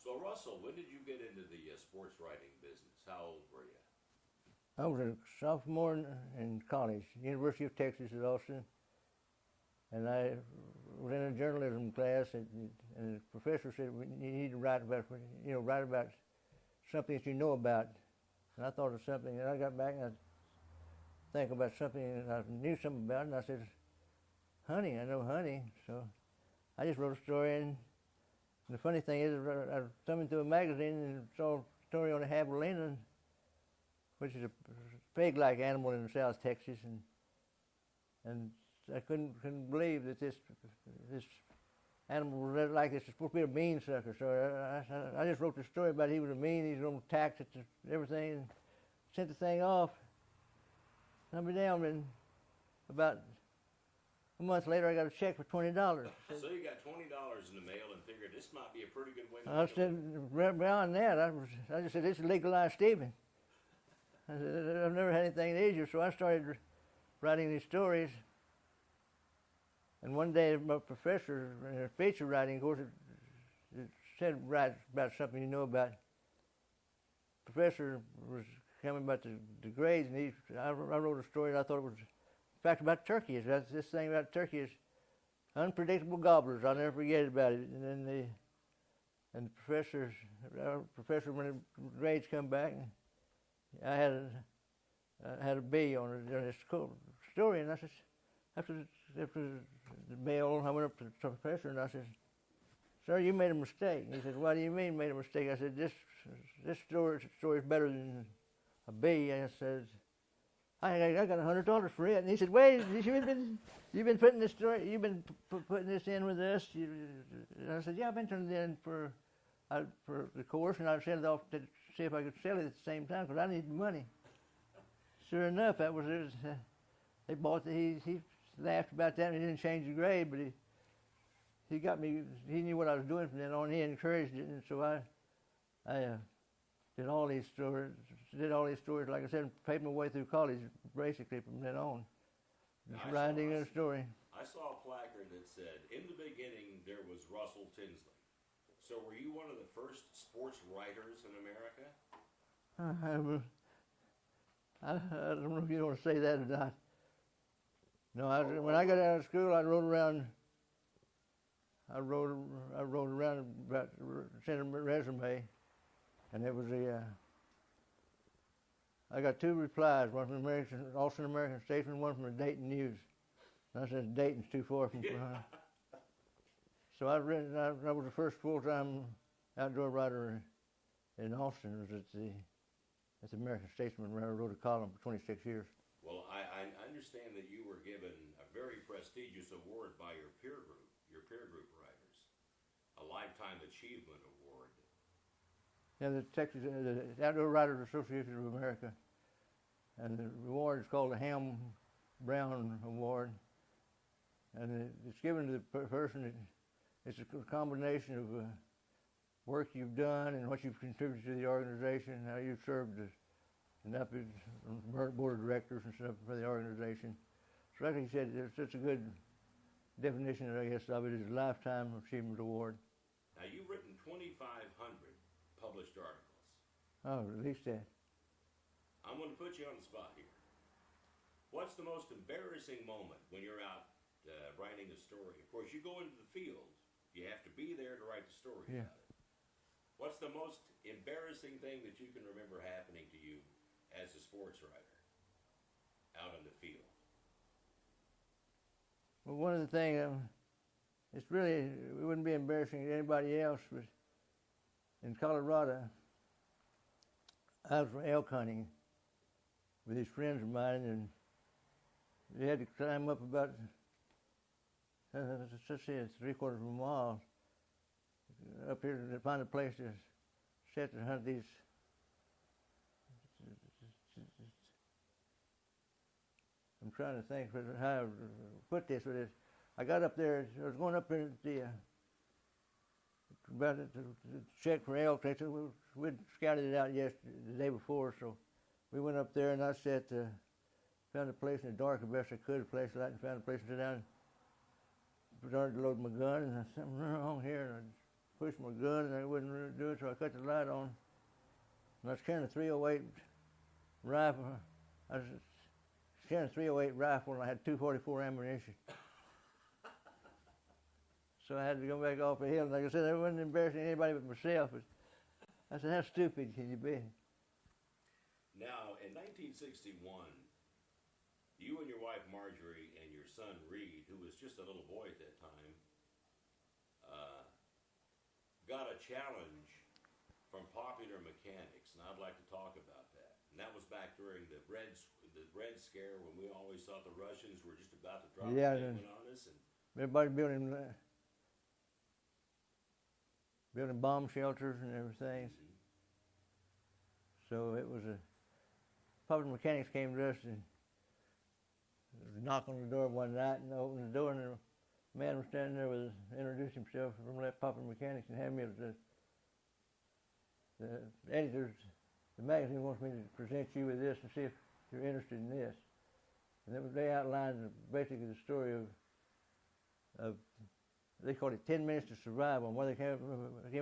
So Russell, when did you get into the sports writing business? How old were you? I was a sophomore in college, University of Texas at Austin, and I was in a journalism class, and the professor said you need to write about, write about something that you know about. And I thought of something, and I got back and I think about something that I knew something about, and I said, honey, I know honey. So I just wrote a story, and the funny thing is, I was thumbing through a magazine and saw a story on a javelina, which is a pig-like animal in South Texas, and I couldn't believe that this animal was like this. It's supposed to be a bean sucker. So I just wrote the story about he was a mean, he's going to tax it to everything, and sent the thing off. I'll be down, and about a month later, I got a check for $20. So you got $20 in the mail and figured this might be a pretty good way to I do it. said, beyond that, I just said, this is legalized thieving. I said, I've never had anything easier, so I started writing these stories. And one day, my professor, in a feature writing course, it said write about something you know about. Professor was coming about the grades, and I wrote a story, and I thought it was, in fact, about turkeys. That's this thing about turkeys, unpredictable gobblers. I'll never forget about it. And then the professor, when the grades come back, I had a B on this story, and I said, after the mail, I went up to the professor and I said, sir, you made a mistake. And he said, what do you mean made a mistake? I said, this story is better than a B. And I said, I got $100 for it. And he said, wait, you've been putting this story, you've been putting this in with us? And I said, yeah, I've been turning it in for the course, and I sent it off to see if I could sell it at the same time because I needed the money. Sure enough, that was it. They bought he laughed about that, and he didn't change the grade, but he got me. He knew what I was doing from then on. He encouraged it, and so I did all these stories. Like I said, paid my way through college basically from then on, just writing a story. I saw a placard that said, "In the beginning, there was Russell Tinsley." So, were you one of the first sports writers in America? I don't know if you want to say that or not. No, when I got out of school, I wrote around about sent a resume, and it was I got 2 replies, one from the Austin American Statesman, one from the Dayton News. And I said Dayton's too far from behind. So I was the first full-time outdoor writer in Austin. It was at the American Statesman, where I wrote a column for 26 years. Well, I understand that you were given a very prestigious award by your peer group writers, a Lifetime Achievement Award. Yeah, the Outdoor Writers Association of America, and the award is called the Ham Brown Award, and it's given to the person. It's a combination of work you've done and what you've contributed to the organization, how you've served and up as board of directors and stuff for the organization. So like I said, it's just a good definition, I guess, of it as a Lifetime Achievement Award. Now, you've written 2,500 published articles. Oh, at least that. I'm going to put you on the spot here. What's the most embarrassing moment when you're out writing a story? Of course, you go into the field. You have to be there to write the story about it. What's the most embarrassing thing that you can remember happening to you as a sports writer out in the field? Well, one of the things, it wouldn't be embarrassing to anybody else, but in Colorado, I was elk hunting with these friends of mine, and they had to climb up about, let's say, 3/4 of a mile up here to find a place to set and hunt these. I'm trying to think how to put this with this. I got up there, I was going up there to check for elk. They said we'd scouted it out the day before, so we went up there and I found a place in the dark the best I could, a place light, and found a place to sit down. Started to load my gun, and I said, something wrong here, and I push my gun, and I wouldn't really do it, so I cut the light on. And I was carrying a 308 rifle. I was carrying a 308 rifle, and I had 244 ammunition. So I had to go back off the hill. And like I said, I wasn't embarrassing anybody but myself. But I said, how stupid can you be? Now, in 1961, you and your wife Marjorie and your son Reed, who was just a little boy at that time, got a challenge from Popular Mechanics, and I'd like to talk about that. And that was back during the Red Scare, when we always thought the Russians were just about to drop a payment on us. And everybody building bomb shelters and everything. Mm-hmm. So it was Popular Mechanics came to us and knocked on the door one night and opened the door, and the man was standing there introduced himself from that Popular Mechanics and handed me the editors. The magazine wants me to present you with this and see if you're interested in this. And they outlined basically the story of they called it 10 Minutes to Survive. And why they came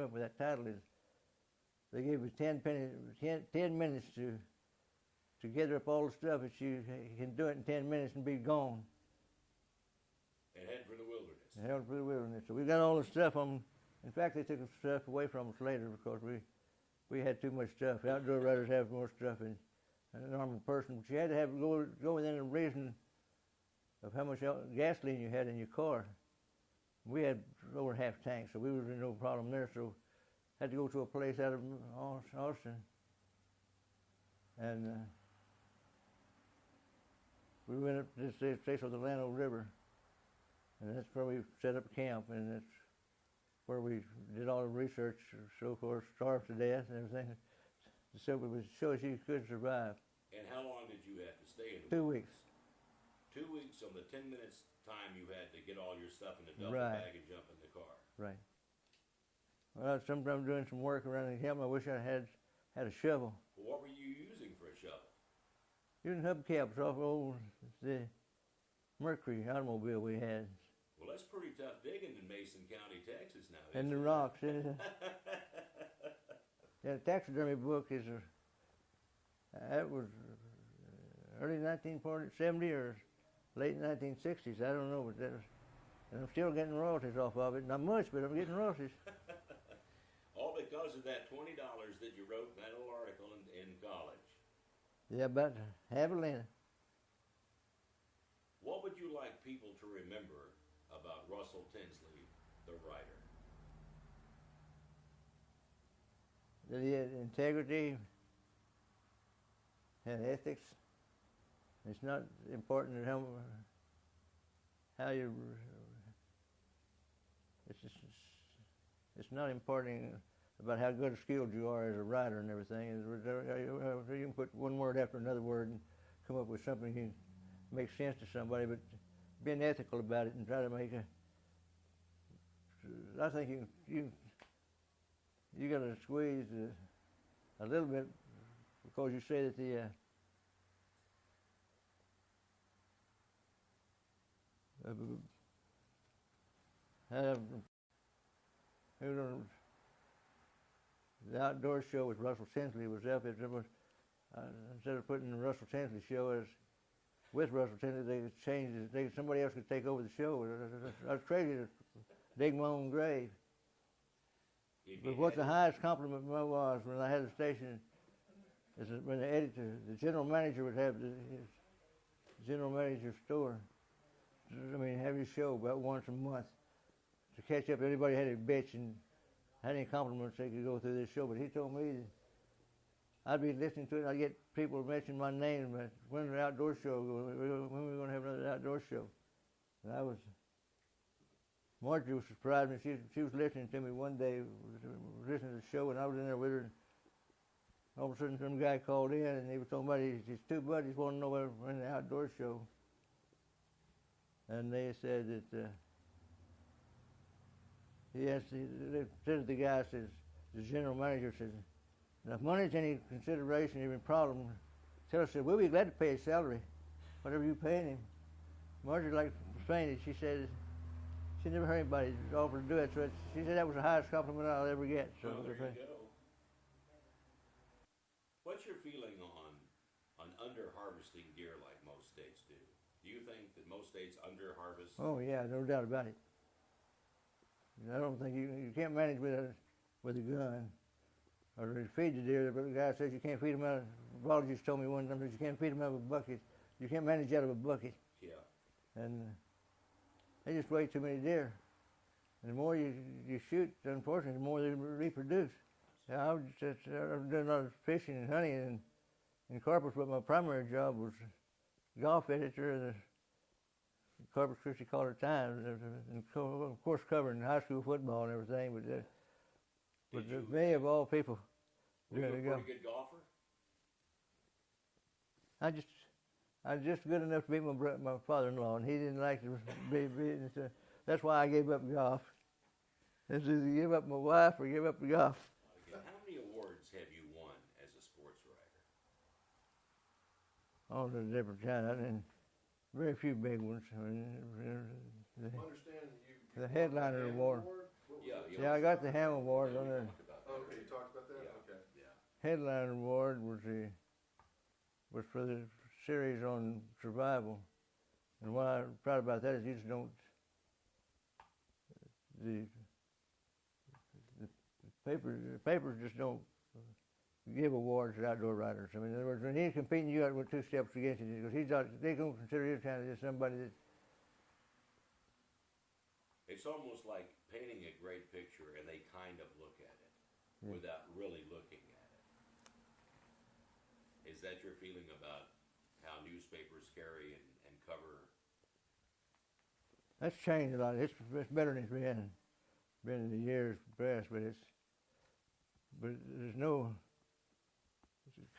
up with that title is they gave you 10 minutes to gather up all the stuff that you can do it in 10 minutes and be gone. And head for the wilderness. And head for the wilderness. So we got all the stuff on. In fact, they took the stuff away from us later because we had too much stuff. The outdoor riders have more stuff than a normal person. But you had to go within a reason of how much gasoline you had in your car. We had over half tank, so we was in no problem there. So had to go to a place out of Austin, and we went up to this place on the Llano River, and that's where we set up camp, and that's where we did all the research, so forth, starved to death and everything, so it would show us you could survive. And how long did you have to stay in the 2 wilderness? weeks. 2 weeks. On the 10 minutes time, you had to get all your stuff in the duffel Right. bag and jump in the car. Right. Well, sometimes doing some work around the camp, I wish I had a shovel. Well, what were you using for a shovel? Using hubcaps off the Mercury automobile we had. Well, that's pretty tough digging in Mason County, Texas now. And the isn't it? rocks. Yeah, the taxidermy book is that was early 1970 or late 1960s. I don't know, but that was, and I'm still getting royalties off of it. Not much, but I'm getting royalties. All because of that $20 that you wrote in that little article in college. Yeah, about javelina. What would you like people to remember about Russell Tinsley, the writer? That he had integrity, had ethics. It's not important how you. It's not important about how good skilled you are as a writer and everything. You can put one word after another word and come up with something that makes sense to somebody, but being ethical about it and try to make I think you got to squeeze a little bit, because you say that the outdoor show with Russell Tinsley was up. Instead of putting the Russell Tinsley show as with Russell Tinsley, they could change it. Somebody else could take over the show. I was crazy to dig my own grave. But what the highest compliment was when I had a station is that when the editor, the general manager would have his general manager's store. I mean, have your show about once a month to catch up. Everybody had a bitch and had any compliments they could go through this show. But he told me that I'd be listening to it and I'd get people mention my name, but when's the outdoor show? When are we going to have another outdoor show? And Marjorie was surprised me. She was listening to me one day, listening to the show, and I was in there with her. And all of a sudden, some guy called in, and he was talking about his two buddies wanted to know when the outdoor show. And they said that they said to the guy, says, the general manager says, now if money's any consideration, any problem, tell us, we'll be glad to pay his salary, whatever you paying him. Marjorie, like fainted, she said, She never heard anybody offer to do it. So she said that was the highest compliment I'll ever get. So Well, there you go. What's your feeling on under harvesting deer like most states do? Do you think that most states under harvest? oh yeah, no doubt about it. I don't think you can't manage with a gun or to feed the deer. But the guy says you can't feed them out of. Biologist told me one time that you can't feed them out of a bucket. You can't manage out of a bucket. Yeah. And they just weigh too many deer. And the more you shoot, unfortunately, the more they reproduce. Yeah, I've done a lot of fishing and hunting and Corpus, but my primary job was golf editor of the Corpus Christi Caller-Times, and of course covering high school football and everything. But me of all people, were you a pretty good golfer? I was just good enough to beat my father-in-law, and he didn't like to be beaten. So that's why I gave up golf. It's either give up my wife or give up the golf. How many awards have you won as a sports writer? All the different kinds, and very few big ones. I mean, the headliner award. Yeah, I got the Ham Award on there. Okay, you talked about that? Okay. Yeah. Headliner award was for the series on survival, and what I'm proud about that is you just don't the papers just don't give awards to outdoor writers. I mean, in other words, when he's competing, you got with two steps against you because they don't consider you kind of just somebody that. It's almost like painting a great picture and they kind of look at it without really looking at it. Is that your feeling about how newspapers carry and cover? That's changed a lot. It's better than it's been in the years past, but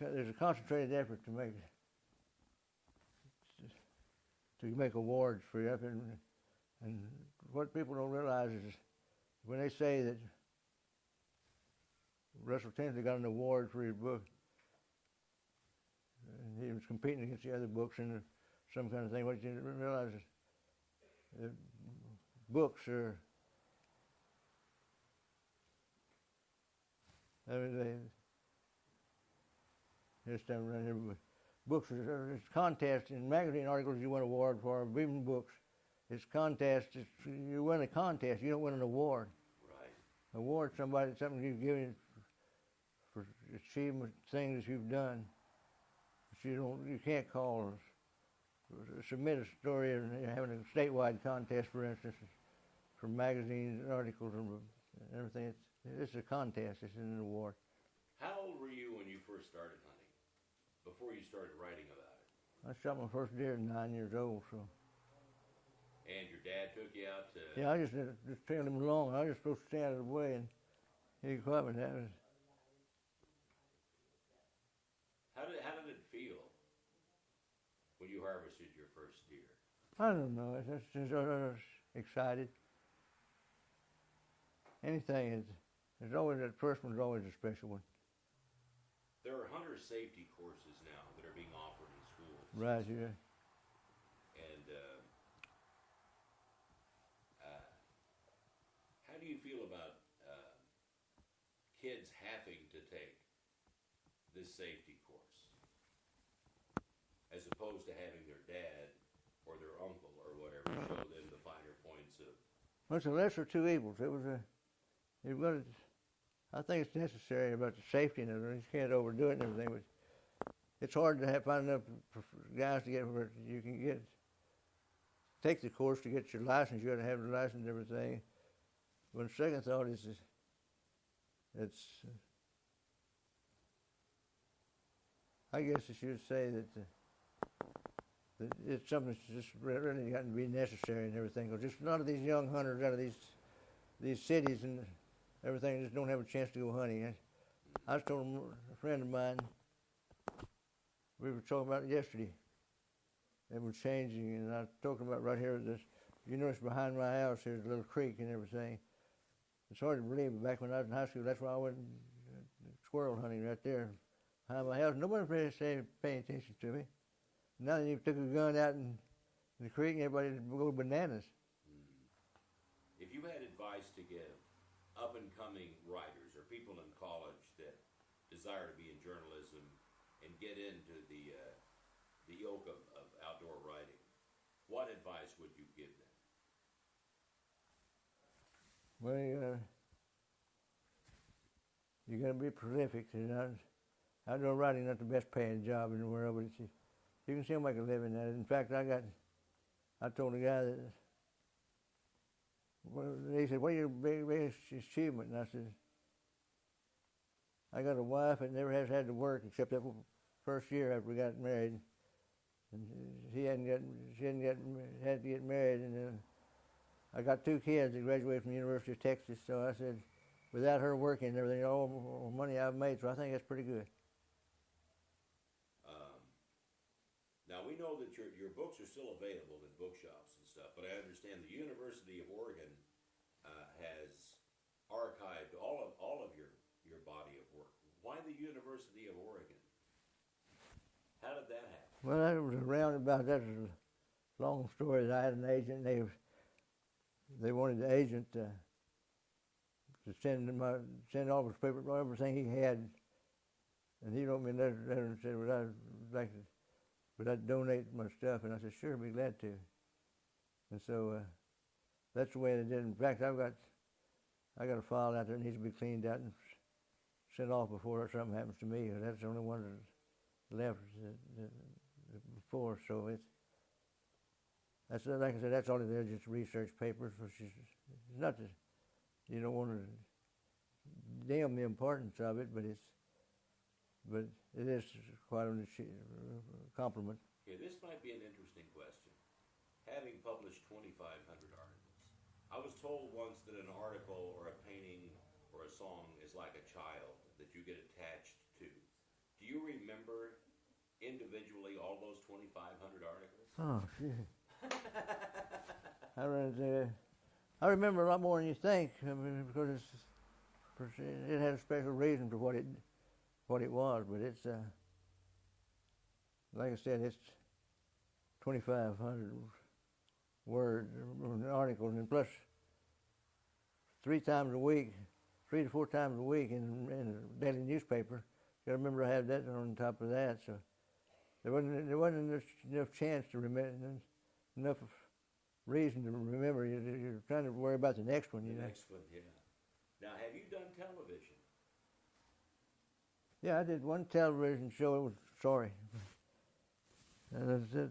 there's a concentrated effort to make awards for you. And what people don't realize is when they say that Russell Tinsley got an award for his book, and he was competing against the other books in some kind of thing, what you didn't realize is that books are, I mean, this time around here, books it's contests in magazine articles you win an award for, even books. It's contests. You win a contest. You don't win an award. Right. Award something you've given for achievement, things you've done. But you can't call submit a story and having a statewide contest, for instance, for magazines and articles and everything. It's a contest. It's an award. How old were you when you first started hunting? Before you started writing about it? I shot my first deer at 9 years old. So. And your dad took you out to... Yeah, I just trailed him along. I was just supposed to stay out of the way, and he caught me. How did it feel when you harvested your first deer? I don't know. I was excited. Anything there's always that first one's always a special one. There are hunter safety courses now that are being offered in schools. Right, yeah. And how do you feel about kids having to take this safety course as opposed to having their dad or their uncle or whatever show them the finer points of... Well, it's a lesser of two evils. I think it's necessary about the safety and everything. You can't overdo it and everything, but it's hard to find enough guys to get where you can take the course to get your license. You got to have the license and everything. But the second thought is I guess I should say that it's something that's just really gotten to be necessary and everything. Because just a lot of these young hunters out of these cities and everything just don't have a chance to go hunting. I was told a friend of mine, we were talking about it yesterday. They were changing, and I was talking about right here, you notice behind my house there's a little creek and everything. It's hard to believe, but back when I was in high school, that's why I went squirrel hunting right there behind my house. Nobody really said paying attention to me. Now that you took a gun out in the creek, everybody would go bananas. advice to give up and coming writers or people in college that desire to be in journalism and get into the yoke of outdoor writing, what advice would you give them? Well, you got to be prolific. Outdoor writing is not the best paying job in the world, but you can still make a living at it. In fact, I told a guy that, well, he said, "What is your biggest achievement?" And I said, "I got a wife that never has had to work except that first year after we got married, and she hadn't had to get married, and I got 2 kids that graduated from the University of Texas." So I said, without her working and everything, all the money I've made, so I think that's pretty good. Now, we know that your books are still available in bookshops and stuff, but I understand the University of Oregon has archived all of your body of work. Why the University of Oregon? How did that happen? Well, that was around about, that's a long story. I had an agent, and they wanted the agent to send all his paper, everything he had, and he wrote me a letter and said, would I donate my stuff? And I said, sure, be glad to. And so that's the way they did. In fact, I got a file out there that needs to be cleaned out and sent off before something happens to me. That's the only one that's left before. So that's like I said, that's all it is, just research papers, which is not that you don't want to dim the importance of it, but it is quite a compliment. Okay, this might be an interesting question. Having published 2,500 articles, I was told once that an article or a painting or a song is like a child that you get attached to. Do you remember individually all those 2,500 articles? Oh, shit. I remember a lot more than you think, because it had a special reason for what it was, but it's like I said, it's 2,500 words articles, and plus 3 to 4 times a week in a daily newspaper. You got to remember I had that on top of that, so there wasn't enough chance to remember, enough reason to remember. You're trying to worry about the next one, you know. The next one, yeah. Now, have you done television? Yeah, I did one television show. It was sorry. And the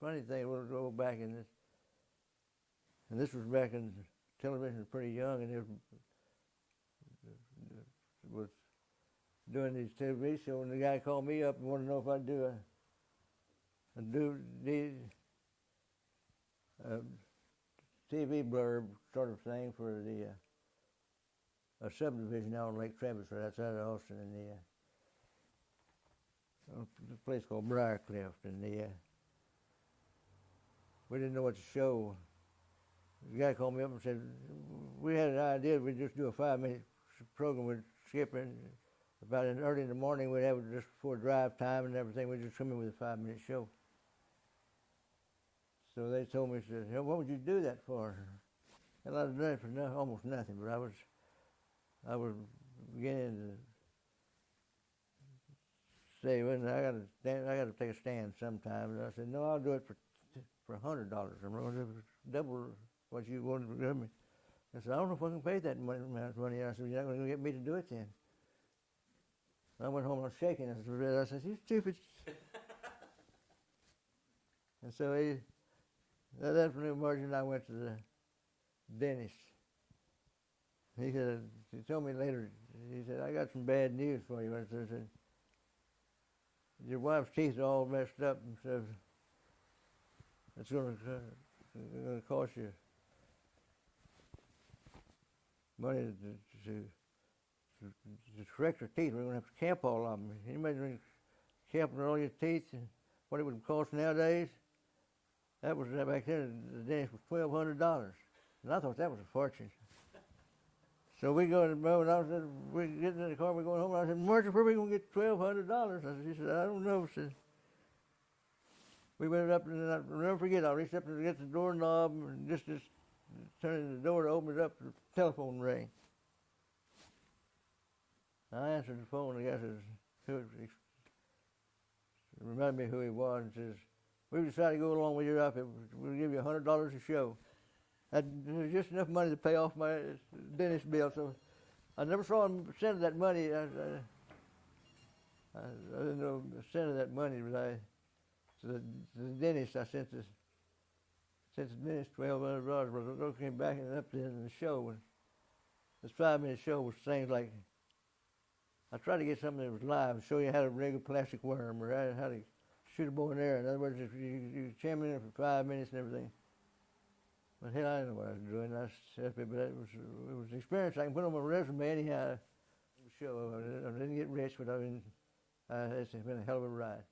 funny thing, we'll go back in this, and this was back in television was pretty young, and it was doing these TV shows, and the guy called me up and wanted to know if I'd do a TV blurb sort of thing for a subdivision out on Lake Travis, right outside of Austin, in the place called Briarcliff, and we didn't know what to show. The guy called me up and said, we had an idea we'd just do a 5-minute program with Skipper, and about early in the morning we'd have it just before drive time and everything. We'd just come in with a 5-minute show. So they told me, said, hey, what would you do that for? And I'd done it for almost nothing, but I was beginning to say, well, I got to take a stand sometime. And I said, no, I'll do it for $100. I'm going to double what you wanted to give me. I said, I don't know if I can pay that amount of money. I said, you're not going to get me to do it then. I went home, I was shaking. I said, you stupid. And so that from the margin, I went to the dentist. He told me later, he said, I got some bad news for you. I said, your wife's teeth are all messed up, and so it's going to cost you money to correct her teeth. We're going to have to cap all of them. Can you imagine capping all your teeth and what it would cost nowadays? That was back then. The dentist was $1,200, and I thought that was a fortune. So we go to the road, and I said, we get in the car, we're going home, and I said, Marcia, where are we going to get $1,200? She said, I don't know. Said, we went up, and I'll never forget, I reached up to get the doorknob, and just turning the door to open it up, the telephone rang. I answered the phone. The guy says, reminded me who he was, and says, "We've decided to go along with your outfit. We'll give you $100 a show." That was just enough money to pay off my dentist bill. So I never saw him send that money. I didn't know the cent of that money, but to the dentist, I sent the dentist $1,200. But I came back and up there in the show, and this 5-minute show was things like, I tried to get something that was live, show you how to rig a plastic worm or how to shoot a bow and arrow. In other words, if you jam in there for 5 minutes and everything. But hell, I didn't know what I was doing. But it was an experience I can put on my resume anyhow. Show. I didn't get rich, but it's been a hell of a ride.